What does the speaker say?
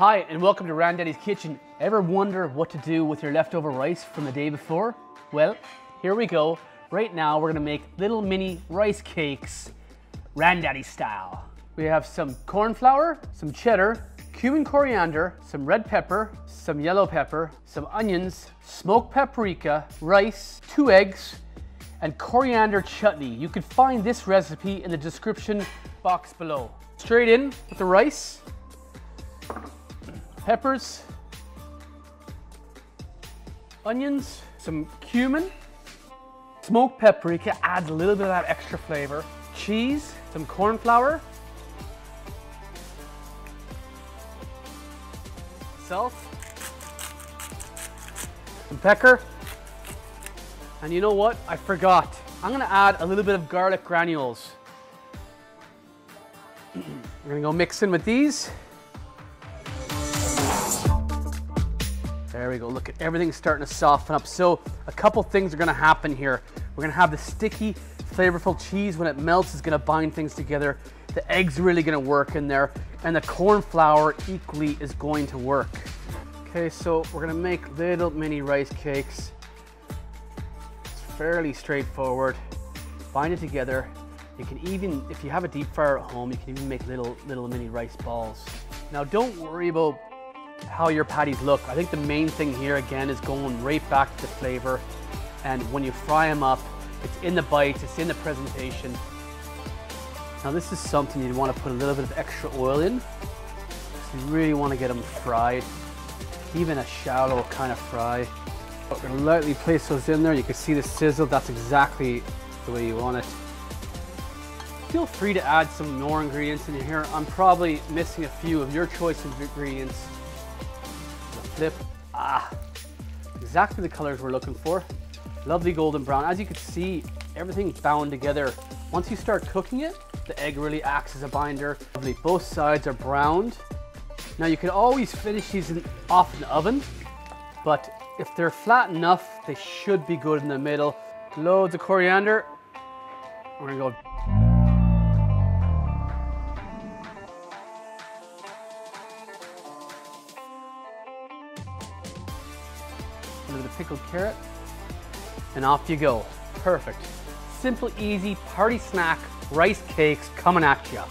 Hi, and welcome to Granddaddy's Kitchen. Ever wonder what to do with your leftover rice from the day before? Well, here we go. Right now, we're gonna make little mini rice cakes, Granddaddy style. We have some corn flour, some cheddar, cumin, coriander, some red pepper, some yellow pepper, some onions, smoked paprika, rice, 2 eggs, and coriander chutney. You can find this recipe in the description box below. Straight in with the rice, peppers, onions, some cumin, smoked paprika adds a little bit of that extra flavor, cheese, some corn flour, salt, some pepper, and you know what? I forgot. I'm gonna add a little bit of garlic granules. We're gonna go mix in with these. There we go, look at everything starting to soften up. So a couple things are gonna happen here. We're gonna have the sticky, flavorful cheese. When it melts, is gonna bind things together. The egg's really gonna work in there, and the corn flour equally is going to work. Okay, so we're gonna make little mini rice cakes. It's fairly straightforward. Bind it together. You can even, if you have a deep fryer at home, you can even make little mini rice balls. Now don't worry about how your patties look. I think the main thing here again is going right back to the flavor, and when you fry them up, it's in the bite, it's in the presentation. Now this is something you'd want to put a little bit of extra oil in, so you really want to get them fried, even a shallow kind of fry. But we're going to lightly place those in there. You can see the sizzle. That's exactly the way you want it. Feel free to add some more ingredients in here. I'm probably missing a few of your choice of ingredients. Flip, exactly the colors we're looking for. Lovely golden brown. As you can see, everything's bound together. Once you start cooking it, the egg really acts as a binder. Lovely, both sides are browned. Now you can always finish these off in the oven, but if they're flat enough, they should be good in the middle. Loads of coriander. We're gonna go. A little bit of pickled carrot, and off you go. Perfect. Simple, easy party snack rice cakes coming at you.